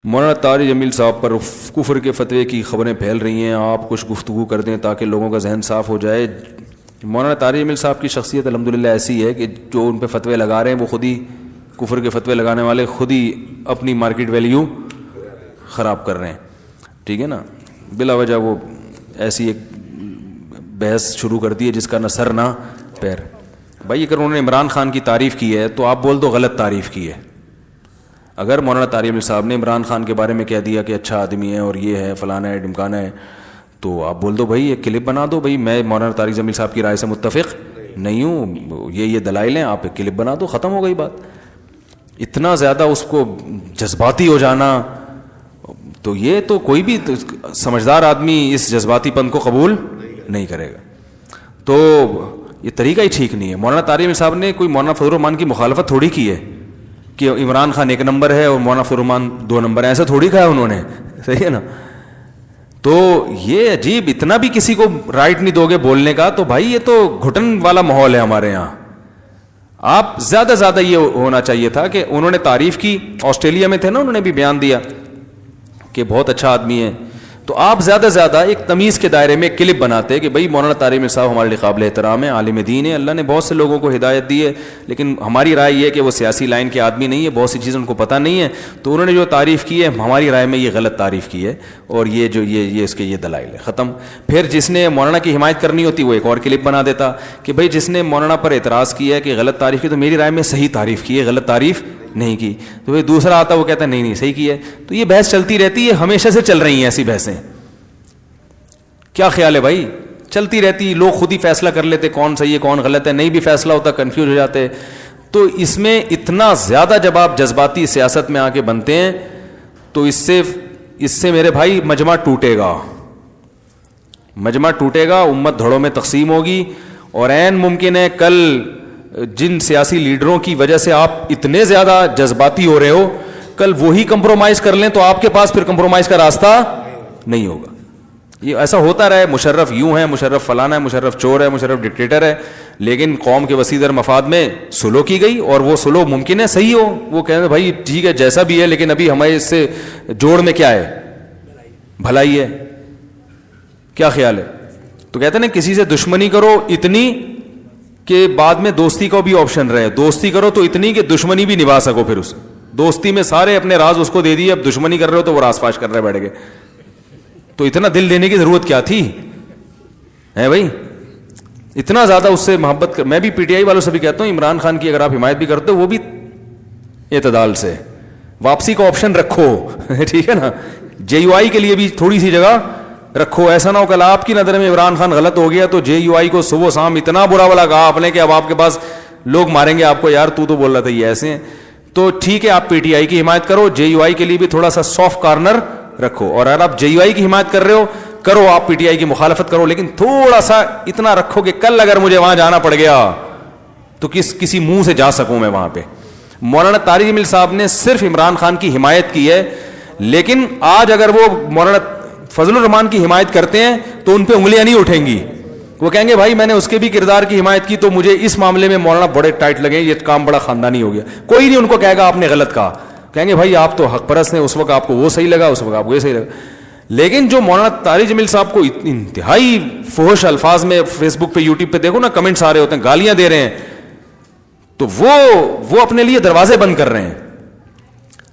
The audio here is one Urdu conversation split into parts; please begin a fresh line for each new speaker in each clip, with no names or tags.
مولانا طارق جمیل صاحب پر کفر کے فتوے کی خبریں پھیل رہی ہیں، آپ کچھ گفتگو کر دیں تاکہ لوگوں کا ذہن صاف ہو جائے۔ مولانا طارق جمیل صاحب کی شخصیت الحمدللہ ایسی ہے کہ جو ان پہ فتوے لگا رہے ہیں وہ خود ہی کفر کے فتوے لگانے والے خود ہی اپنی مارکیٹ ویلیو خراب کر رہے ہیں، ٹھیک ہے نا۔ بلا وجہ وہ ایسی ایک بحث شروع کر دی ہے جس کا نہ سر نہ پیر۔ بھائی اگر انہوں نے عمران خان کی تعریف کی ہے تو آپ بول دو غلط تعریف کی ہے۔ اگر مولانا طارق جمیل صاحب نے عمران خان کے بارے میں کہہ دیا کہ اچھا آدمی ہے اور یہ ہے فلانا ہے ڈمکانا ہے، تو آپ بول دو بھائی ایک کلپ بنا دو، بھائی میں مولانا طارق جمیل صاحب کی رائے سے متفق نہیں ہوں، یہ دلائل ہیں، آپ ایک کلپ بنا دو، ختم ہو گئی بات۔ اتنا زیادہ اس کو جذباتی ہو جانا، تو یہ تو کوئی بھی سمجھدار آدمی اس جذباتی پن کو قبول نہیں کرے گا، تو یہ طریقہ ہی ٹھیک نہیں ہے۔ مولانا طارق جمیل صاحب نے کوئی مولانا فضل الرحمان کی مخالفت تھوڑی کی ہے کہ عمران خان ایک نمبر ہے اور مولانا فضل الرحمان 2 نمبر ہے، ایسا تھوڑی کہا ہے انہوں نے، صحیح ہے نا۔ تو یہ عجیب، اتنا بھی کسی کو رائٹ نہیں دو گے بولنے کا، تو بھائی یہ تو گھٹن والا ماحول ہے ہمارے یہاں۔ آپ زیادہ زیادہ یہ ہونا چاہیے تھا کہ انہوں نے تعریف کی، آسٹریلیا میں تھے نا، انہوں نے بھی بیان دیا کہ بہت اچھا آدمی ہے، تو آپ زیادہ زیادہ ایک تمیز کے دائرے میں کلپ بناتے کہ بھئی مولانا طارق جمیل صاحب ہمارے لیے قابل احترام ہے، عالم دین ہے، اللہ نے بہت سے لوگوں کو ہدایت دی ہے، لیکن ہماری رائے یہ ہے کہ وہ سیاسی لائن کے آدمی نہیں ہے، بہت سی چیزیں ان کو پتہ نہیں ہے، تو انہوں نے جو تعریف کی ہے ہماری رائے میں یہ غلط تعریف کی ہے، اور یہ جو یہ اس کے یہ دلائل ہے، ختم۔ پھر جس نے مولانا کی حمایت کرنی ہوتی وہ ایک اور کلپ بنا دیتا کہ بھئی جس نے مولانا پر اعتراض کیا ہے کہ غلط تعریف کی، تو میری رائے میں صحیح تعریف کی ہے، غلط تعریف نہیں کی، تو پھر دوسرا آتا وہ کہتا ہے نہیں صحیح کی ہے۔ تو یہ بحث چلتی رہتی ہے، ہمیشہ سے چل رہی ہیں ایسی بحثیں۔ کیا خیال ہے بھائی؟ چلتی رہتی، لوگ خود ہی فیصلہ کر لیتے کون صحیح ہے کون غلط ہے، نہیں بھی فیصلہ ہوتا کنفیوز ہو جاتے۔ تو اس میں اتنا زیادہ جب آپ جذباتی سیاست میں آ کے بنتے ہیں تو اس سے میرے بھائی مجمع ٹوٹے گا، مجمع ٹوٹے گا، امت دھڑوں میں تقسیم ہوگی، اور عین ممکن ہے کل جن سیاسی لیڈروں کی وجہ سے آپ اتنے زیادہ جذباتی ہو رہے ہو، کل وہی کمپرومائز کر لیں تو آپ کے پاس پھر کمپرومائز کا راستہ نہیں ہوگا۔ یہ ایسا ہوتا رہے، مشرف یوں ہے، مشرف فلانا ہے، مشرف چور ہے، مشرف ڈکٹیٹر ہے، لیکن قوم کے وسیع در مفاد میں سلو کی گئی، اور وہ سلو ممکن ہے صحیح ہو، وہ کہتے ہیں بھائی ٹھیک ہے جیسا بھی ہے، لیکن ابھی ہمارے اس سے جوڑ میں کیا ہے؟ بھلائی ہے۔ کیا خیال ہے؟ تو کہتے ہیں نا کسی سے دشمنی کرو اتنی کہ بعد میں دوستی کا بھی آپشن رہے، دوستی کرو تو اتنی کہ دشمنی بھی نبھا سکو، پھر اس دوستی میں سارے اپنے راز اس کو دے دیے، اب دشمنی کر رہے ہو تو وہ راز فاش کر رہے بیٹھ گئے، تو اتنا دل دینے کی ضرورت کیا تھی ہے بھائی؟ اتنا زیادہ اس سے محبت کر۔ میں بھی پی ٹی آئی والوں سے بھی کہتا ہوں عمران خان کی اگر آپ حمایت بھی کرتے ہو وہ بھی اعتدال سے، واپسی کا آپشن رکھو، ٹھیک ہے نا۔ جے یو آئی کے لیے بھی تھوڑی سی جگہ رکھو، ایسا نہ ہو کل آپ کی نظر میں عمران خان غلط ہو گیا تو جے یو آئی کو صبح شام اتنا برا والا کہا آپ نے کہ اب آپ کے پاس لوگ ماریں گے آپ کو، یار تو بول رہا تھا یہ ایسے ہیں۔ تو ٹھیک ہے آپ پی ٹی آئی کی حمایت کرو، جے یو آئی کے لیے بھی تھوڑا سا سافٹ کارنر رکھو، اور اگر آپ جے یو آئی کی حمایت کر رہے ہو کرو، آپ پی ٹی آئی کی مخالفت کرو، لیکن تھوڑا سا اتنا رکھو کہ کل اگر مجھے وہاں جانا پڑ گیا تو کسی منہ سے جا سکوں میں وہاں پہ۔ مولانا طارق جمیل صاحب نے صرف عمران خان کی حمایت کی ہے، لیکن آج اگر وہ مولانا فضل الرحمان کی حمایت کرتے ہیں تو ان پہ انگلیاں نہیں اٹھیں گی، وہ کہیں گے بھائی میں نے اس کے بھی کردار کی حمایت کی تو مجھے اس معاملے میں مولانا بڑے ٹائٹ لگے، یہ کام بڑا خاندانی ہو گیا۔ کوئی نہیں ان کو کہے گا آپ نے غلط کہا، کہیں گے بھائی آپ تو حق پرست ہیں، اس وقت آپ کو وہ صحیح لگا، اس وقت آپ کو یہ صحیح لگا۔ لیکن جو مولانا طارق جمیل صاحب کو انتہائی فحش الفاظ میں فیس بک پہ یوٹیوب پہ دیکھو نا کمنٹس آ رہے ہوتے ہیں، گالیاں دے رہے ہیں، تو وہ اپنے لیے دروازے بند کر رہے ہیں۔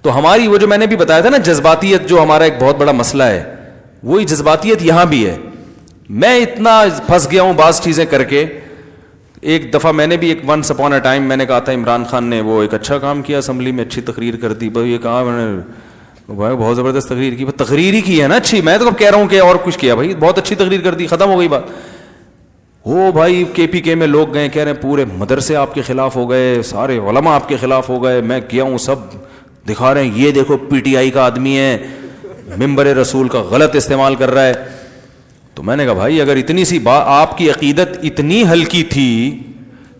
تو ہماری وہ جو میں نے بھی بتایا تھا نا جذباتیت جو ہمارا ایک بہت بڑا مسئلہ ہے، وہی جذباتیت یہاں بھی ہے۔ میں اتنا پھنس گیا ہوں بعض چیزیں کر کے۔ ایک دفعہ میں نے بھی ایک ونس اپون اے ٹائم میں نے کہا تھا عمران خان نے وہ ایک اچھا کام کیا، اسمبلی میں اچھی تقریر کر دی، بھائی یہ کہا میں نے بھائی بہت زبردست تقریر کی، تقریر ہی کی ہے نا اچھی، میں تو اب کہہ رہا ہوں کہ اور کچھ کیا، بھائی بہت اچھی تقریر کر دی، ختم ہو گئی بات۔ وہ بھائی کے پی کے میں لوگ گئے کہہ رہے ہیں پورے مدرسے آپ کے خلاف ہو گئے، سارے علماء آپ کے خلاف ہو گئے، میں کیا ہوں سب دکھا رہے ہیں، یہ دیکھو پی ٹی آئی کا آدمی ہے، ممبر رسول کا غلط استعمال کر رہا ہے۔ تو میں نے کہا بھائی اگر اتنی سی بات، آپ کی عقیدت اتنی ہلکی تھی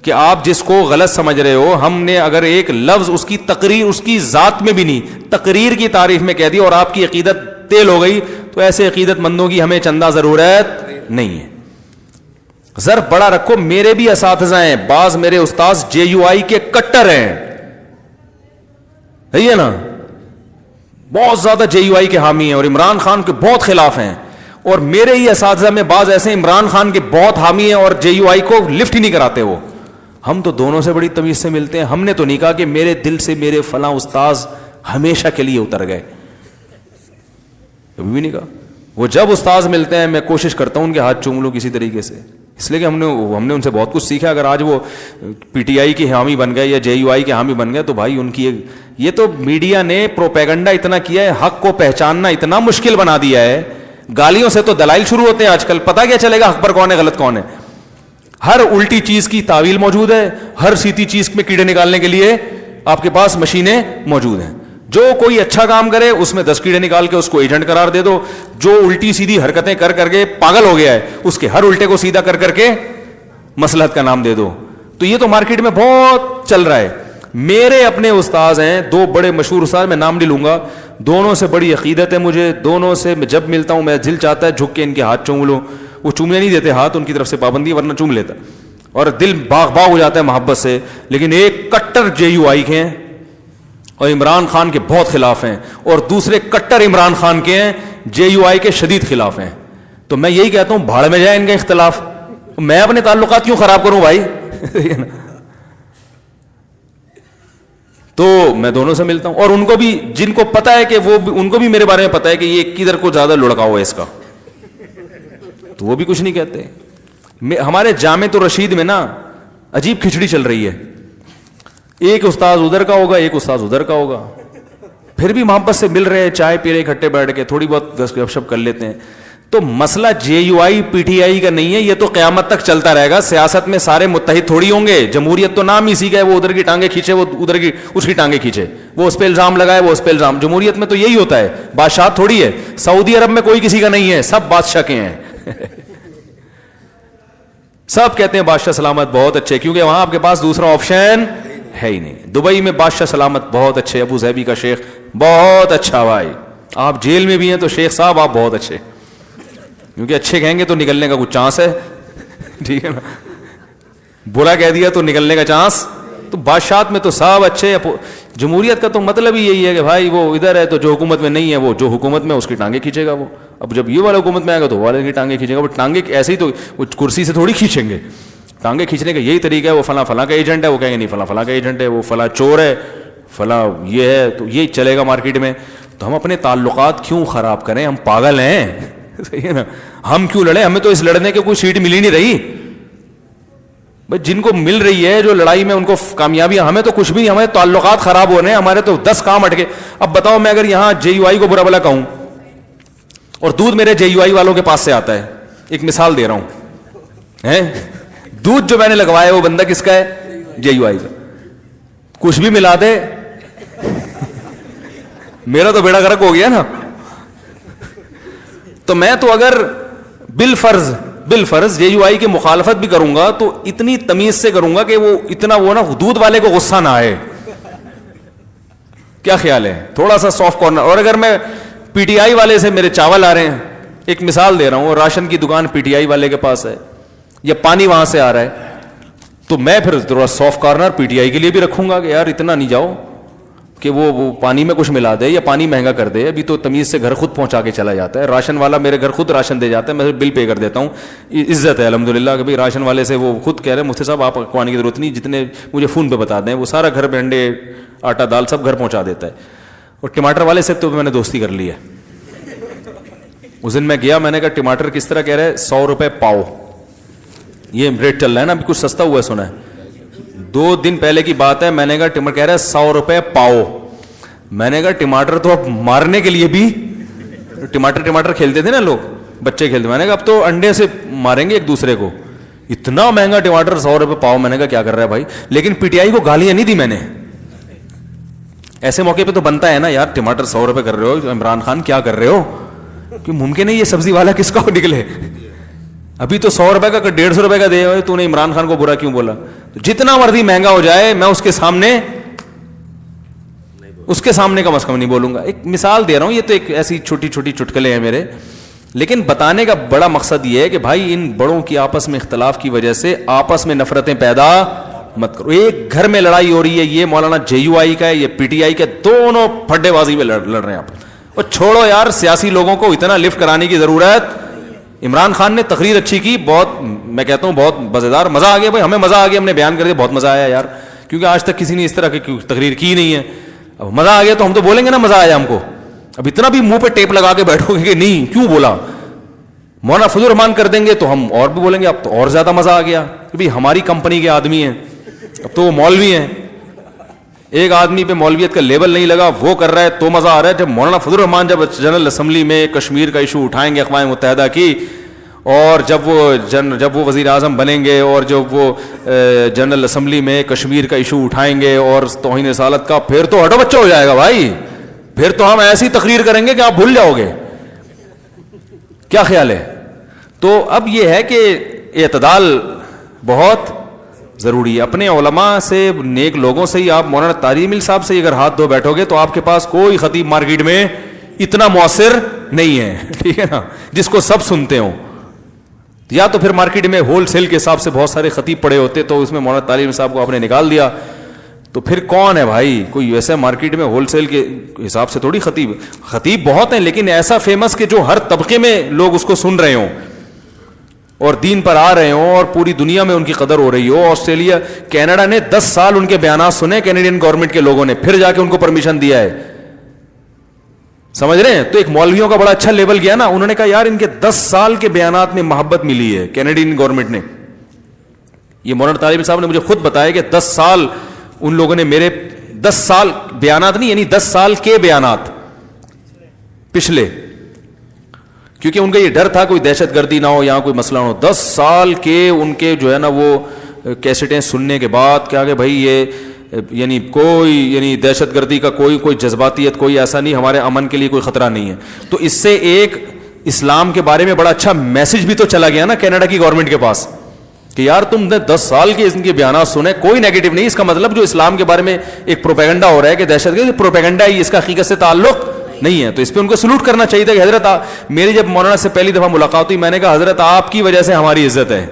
کہ آپ جس کو غلط سمجھ رہے ہو، ہم نے اگر ایک لفظ اس کی تقریر اس کی ذات میں بھی نہیں، تقریر کی تعریف میں کہہ دی اور آپ کی عقیدت تیل ہو گئی، تو ایسے عقیدت مندوں کی ہمیں چندہ ضرورت نہیں ہے۔ ضرب بڑا رکھو، میرے بھی اساتذہ ہیں، بعض میرے استاذ جے یو آئی کے کٹر ہیں، ہے نا، بہت زیادہ JUI کے حامی ہیں اور عمران خان کے بہت خلاف ہیں. اور میرے ہی اساتذہ میں بعض ایسے عمران خان کے بہت حامی ہیں اور JUI کو لفٹ ہی نہیں کراتے. وہ ہم تو دونوں سے بڑی تمیز سے ملتے ہیں. ہم نے تو نہیں کہا کہ میرے دل سے میرے فلاں استاذ ہمیشہ کے لیے اتر گئے, کبھی بھی نہیں کہا. وہ جب استاذ ملتے ہیں میں کوشش کرتا ہوں ان کے ہاتھ چوم لوں کسی طریقے سے, اس لیے کہ ہم نے ان سے بہت کچھ سیکھا. اگر آج وہ PTI کے حامی بن گئے یا JUI کے حامی بن گئے تو بھائی ان کی یہ تو میڈیا نے پروپیگنڈا اتنا کیا ہے, حق کو پہچاننا اتنا مشکل بنا دیا ہے. گالیوں سے تو دلائل شروع ہوتے ہیں آج کل. پتہ کیا چلے گا حق پر کون ہے غلط کون ہے؟ ہر الٹی چیز کی تعویل موجود ہے, ہر سیدھی چیز میں کیڑے نکالنے کے لیے آپ کے پاس مشینیں موجود ہیں. جو کوئی اچھا کام کرے اس میں 10 کیڑے نکال کے اس کو ایجنٹ قرار دے دو. جو الٹی سیدھی حرکتیں کر کر کے پاگل ہو گیا ہے اس کے ہر الٹے کو سیدھا کر کر کے مصلحت کا نام دے دو. تو یہ تو مارکیٹ میں بہت چل رہا ہے. میرے اپنے استاذ ہیں 2 بڑے مشہور استاد, میں نام نہیں لوں گا, دونوں سے بڑی عقیدت ہے مجھے. دونوں سے میں جب ملتا ہوں میں دل چاہتا ہے جھک کے ان کے ہاتھ چوم لوں. وہ چومنے نہیں دیتے ہاتھ, ان کی طرف سے پابندی, ورنہ چوم لیتا اور دل باغ باغ ہو جاتا ہے محبت سے. لیکن ایک کٹر JUI کے ہیں اور عمران خان کے بہت خلاف ہیں, اور دوسرے کٹر عمران خان کے ہیں, JUI کے شدید خلاف ہیں. تو میں یہی کہتا ہوں بھاڑ میں جائے ان کا اختلاف, میں اپنے تعلقات کیوں خراب کروں بھائی. تو میں دونوں سے ملتا ہوں, اور ان کو بھی جن کو پتا ہے کہ وہ ان کو بھی میرے بارے میں پتا ہے کہ یہ کدھر کو زیادہ لڑکاؤ ہے اس کا, تو وہ بھی کچھ نہیں کہتے. ہمارے جامع الرشید میں نا عجیب کھچڑی چل رہی ہے, ایک استاذ ادھر کا ہوگا ایک استاذ ادھر کا ہوگا, پھر بھی محبت سے مل رہے ہیں, چائے پی رہے اکٹھے بیٹھ کے, تھوڑی بہت گپ شپ کر لیتے ہیں. تو مسئلہ JUI PTI کا نہیں ہے, یہ تو قیامت تک چلتا رہے گا. سیاست میں سارے متحد تھوڑی ہوں گے. جمہوریت تو نام اسی کا ہے, وہ ادھر کی ٹانگیں کھینچے وہ ادھر کی اس کی ٹانگیں کھینچے, وہ اس پہ الزام لگائے وہ اس پہ الزام. جمہوریت میں تو یہی ہوتا ہے, بادشاہ تھوڑی ہے. سعودی عرب میں کوئی کسی کا نہیں ہے, سب بادشاہ کے ہیں. سب کہتے ہیں بادشاہ سلامت بہت اچھے, کیونکہ وہاں آپ کے پاس دوسرا آپشن ہے ہی نہیں. دبئی میں بادشاہ سلامت بہت اچھے, ابو ظہبی کا شیخ بہت اچھا بھائی. آپ جیل میں بھی ہیں تو شیخ صاحب آپ بہت اچھے, کیونکہ اچھے کہیں گے تو نکلنے کا کچھ چانس ہے, ٹھیک ہے نا. برا کہہ دیا تو نکلنے کا چانس. تو بادشاہت میں تو سب اچھے. جمہوریت کا تو مطلب ہی یہی ہے کہ بھائی وہ ادھر ہے تو جو حکومت میں نہیں ہے وہ جو حکومت میں اس کی ٹانگیں کھینچے گا. وہ اب جب یہ والا حکومت میں آئے گا تو والے کی ٹانگیں کھینچے گا. وہ ٹانگیں ایسے ہی تو وہ کرسی سے تھوڑی کھینچیں گے. ٹانگیں کھینچنے کا یہی طریقہ ہے. وہ فلاں فلاں کا ایجنٹ ہے, وہ کہیں گے نہیں فلاں فلاں کا ایجنٹ ہے, وہ فلاں چور ہے, فلاں یہ ہے, تو یہی چلے گا مارکیٹ میں. تو ہم اپنے تعلقات کیوں خراب کریں؟ ہم پاگل ہیں, صحیح ہے نا. ہم کیوں لڑیں؟ ہمیں تو اس لڑنے کے کوئی سیٹ مل ہی نہیں رہی. بھائی جن کو مل رہی ہے جو لڑائی میں ان کو کامیابی, ہمیں تو کچھ بھی نہیں. ہمارے تعلقات خراب ہو رہے ہیں, ہمارے تو 10 کام اٹکے. اب بتاؤ میں اگر یہاں JUI کو برا بلا کہوں اور دودھ میرے JUI والوں کے پاس سے آتا ہے, ایک مثال دے رہا ہوں, دودھ جو میں نے لگوایا وہ بندہ کس کا ہے؟ JUI کا. کچھ بھی ملا دے میرا تو بیڑا غرق ہو گیا نا. تو میں تو اگر بالفرض JUI کی مخالفت بھی کروں گا تو اتنی تمیز سے کروں گا کہ وہ اتنا وہ نا دودھ والے کو غصہ نہ آئے. کیا خیال ہے؟ تھوڑا سا سافٹ کارنر. اور اگر میں PTI والے سے میرے چاول آ رہے ہیں, ایک مثال دے رہا ہوں, راشن کی دکان PTI والے کے پاس ہے یا پانی وہاں سے آ رہا ہے, تو میں پھر تھوڑا سافٹ کارنر PTI کے لیے بھی رکھوں گا کہ یار اتنا نہیں جاؤ کہ وہ پانی میں کچھ ملا دے یا پانی مہنگا کر دے. ابھی تو تمیز سے گھر خود پہنچا کے چلا جاتا ہے. راشن والا میرے گھر خود راشن دے جاتا ہے, میں بل پے کر دیتا ہوں. عزت ہے الحمدللہ کہ بھائی راشن والے سے وہ خود کہہ رہے ہیں مفتی صاحب آپ کو آنے کی ضرورت نہیں, جتنے مجھے فون پہ بتا دیں وہ سارا گھر پہ انڈے آٹا دال سب گھر پہنچا دیتا ہے. اور ٹماٹر والے سے تو میں نے دوستی کر لی ہے. اس دن میں گیا, میں نے کہا ٹماٹر کس طرح کہہ رہے ہیں 100 روپے پاؤ, یہ ریٹ چل رہا ہے نا, ابھی کچھ سستا ہوا ہے سنا ہے, 2 دن پہلے کی بات ہے. میں نے کہا ٹماٹر کہہ رہا ہے 100 روپے پاؤ. میں نے کہا ٹماٹر تو اب مارنے کے لیے بھی ٹماٹر کھیلتے تھے نا لوگ, بچے کھیلتے. میں نے کہا اب تو انڈے سے ماریں گے ایک دوسرے کو. اتنا مہنگا ٹماٹر 100 روپے پاؤ. میں نے کہا کیا کر رہا ہے بھائی. لیکن PTI کو گالیاں نہیں دی میں نے. ایسے موقع پہ تو بنتا ہے نا یار, ٹماٹر 100 روپے کر رہے ہو عمران خان, کیا کر رہے ہو, کہ ممکن ہے یہ سبزی والا کس کا نکلے. ابھی تو 100 روپے کا 150 روپے کا دے, تو نے عمران خان کو برا کیوں بولا. جتنا مرضی مہنگا ہو جائے میں اس کے سامنے کم از کم نہیں بولوں گا. ایک مثال دے رہا ہوں, یہ تو ایک ایسی چھوٹی چھوٹی چٹکلے ہیں میرے, لیکن بتانے کا بڑا مقصد یہ ہے کہ بھائی ان بڑوں کی آپس میں اختلاف کی وجہ سے آپس میں نفرتیں پیدا مت کرو. ایک گھر میں لڑائی ہو رہی ہے, یہ مولانا JUI کا ہے, یہ PTI کا, دونوں پھڈے بازی میں لڑ رہے ہیں آپ. اور چھوڑو یار, سیاسی لوگوں کو اتنا لفٹ کرانے کی ضرورت. عمران خان نے تقریر اچھی کی, بہت, میں کہتا ہوں بہت مزیدار, مزہ آ گیا بھائی, ہمیں مزہ آ گیا, ہم نے بیان کر دیا, بہت مزہ آیا یار, کیونکہ آج تک کسی نے اس طرح کی تقریر کی نہیں ہے. اب مزہ آ گیا تو ہم تو بولیں گے نا مزہ آیا ہم کو. اب اتنا بھی منہ پہ ٹیپ لگا کے بیٹھو گے کہ نہیں کیوں بولا, مولانا فضل الرحمان کر دیں گے تو ہم اور بھی بولیں گے اب تو اور زیادہ مزہ آ گیا, کہ ہماری کمپنی کے آدمی ہیں, اب تو وہ مولوی ہیں. ایک آدمی پہ مولویت کا لیبل نہیں لگا, وہ کر رہا ہے تو مزہ آ رہا ہے. جب مولانا فضل الرحمان جب جنرل اسمبلی میں کشمیر کا ایشو اٹھائیں گے اقوام متحدہ کی, اور جب وہ وزیر اعظم بنیں گے, اور جب وہ جنرل اسمبلی میں کشمیر کا ایشو اٹھائیں گے اور توہین رسالت کا, پھر تو ہٹو بچہ ہو جائے گا بھائی. پھر تو ہم ایسی تقریر کریں گے کہ آپ بھول جاؤ گے. کیا خیال ہے؟ تو اب یہ ہے کہ اعتدال بہت ضروری ہے. اپنے علماء سے, نیک لوگوں سے ہی آپ, مولانا طاہر مل صاحب سے اگر ہاتھ دھو بیٹھو گے تو آپ کے پاس کوئی خطیب مارکیٹ میں اتنا مؤثر نہیں ہے, ٹھیک ہے نا, جس کو سب سنتے ہوں. یا تو پھر مارکیٹ میں ہول سیل کے حساب سے بہت سارے خطیب پڑے ہوتے, تو اس میں مولانا طاہر صاحب کو آپ نے نکال دیا, تو پھر کون ہے بھائی؟ کوئی ویسے مارکیٹ میں ہول سیل کے حساب سے تھوڑی خطیب بہت ہیں, لیکن ایسا فیمس کہ جو ہر طبقے میں لوگ اس کو سن رہے ہوں اور دین پر آ رہے ہوں اور پوری دنیا میں ان کی قدر ہو رہی ہو. آسٹریلیا, کینیڈا نے 10 سال ان کے بیانات سنے کینیڈین گورنمنٹ کے لوگوں نے, پھر جا کے ان کو پرمیشن دیا ہے. سمجھ رہے ہیں؟ تو ایک مولویوں کا بڑا اچھا لیبل گیا نا, انہوں نے کہا یار ان کے 10 سال کے بیانات میں محبت ملی ہے کینیڈین گورنمنٹ نے. یہ مولانا طالب صاحب نے مجھے خود بتایا کہ 10 سال ان لوگوں نے میرے 10 سال بیانات نہیں, یعنی 10 سال کے بیانات پچھلے, کیونکہ ان کا یہ ڈر تھا کوئی دہشت گردی نہ ہو, یہاں کوئی مسئلہ نہ ہو. 10 سال کے ان کے جو ہے نا وہ کیسٹیں سننے کے بعد کیا کہ بھائی یہ یعنی کوئی دہشت گردی کا کوئی جذباتیت کوئی ایسا نہیں, ہمارے امن کے لیے کوئی خطرہ نہیں ہے. تو اس سے ایک اسلام کے بارے میں بڑا اچھا میسج بھی تو چلا گیا نا کینیڈا کی گورنمنٹ کے پاس کہ یار تم نے 10 سال کے ان کے بیانات سنے, کوئی نیگیٹو نہیں. اس کا مطلب جو اسلام کے بارے میں ایک پروپیگنڈا ہو رہا ہے کہ دہشت گردی, پروپیگنڈا ہی, اس کا حقیقت سے تعلق نہیں ہے. تو اس پہ ان کو سلوٹ کرنا چاہیے تھا کہ حضرت میری جب مولانا سے پہلی دفعہ ملاقات ہوئی, میں نے کہا حضرت آپ کی وجہ سے ہماری عزت ہے.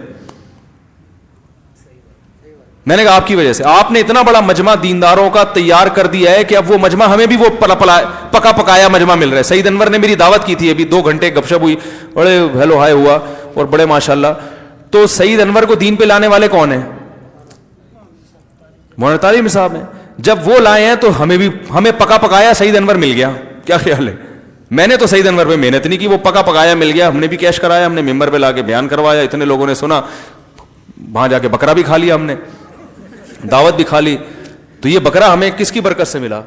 میں نے کہا آپ کی وجہ سے, آپ نے اتنا بڑا مجمع دینداروں کا تیار کر دیا ہے کہ اب وہ مجمع ہمیں بھی وہ پکا پکایا مجمع مل رہا ہے. سعید انور نے میری دعوت کی تھی, ابھی 2 گھنٹے گپ شپ ہوئی, بڑے ہیلو ہائے ہوا اور بڑے ماشاءاللہ. تو سعید انور کو دین پہ لانے والے کون ہیں؟ مولانا طالب صاحب ہیں. جب وہ لائے ہیں تو ہمیں پکا پکایا سعید انور مل گیا. کیا خیال ہے؟ میں نے تو سعید انور پہ محنت نہیں کی, وہ پکا پکایا مل گیا, ہم نے بھی کیش کرایا, ہم نے ممبر پہ لا کے بیان کروایا, اتنے لوگوں نے سنا, وہاں جا کے بکرا بھی کھا لیا ہم نے, دعوت بھی کھا لی. تو یہ بکرا ہمیں کس کی برکت سے ملا؟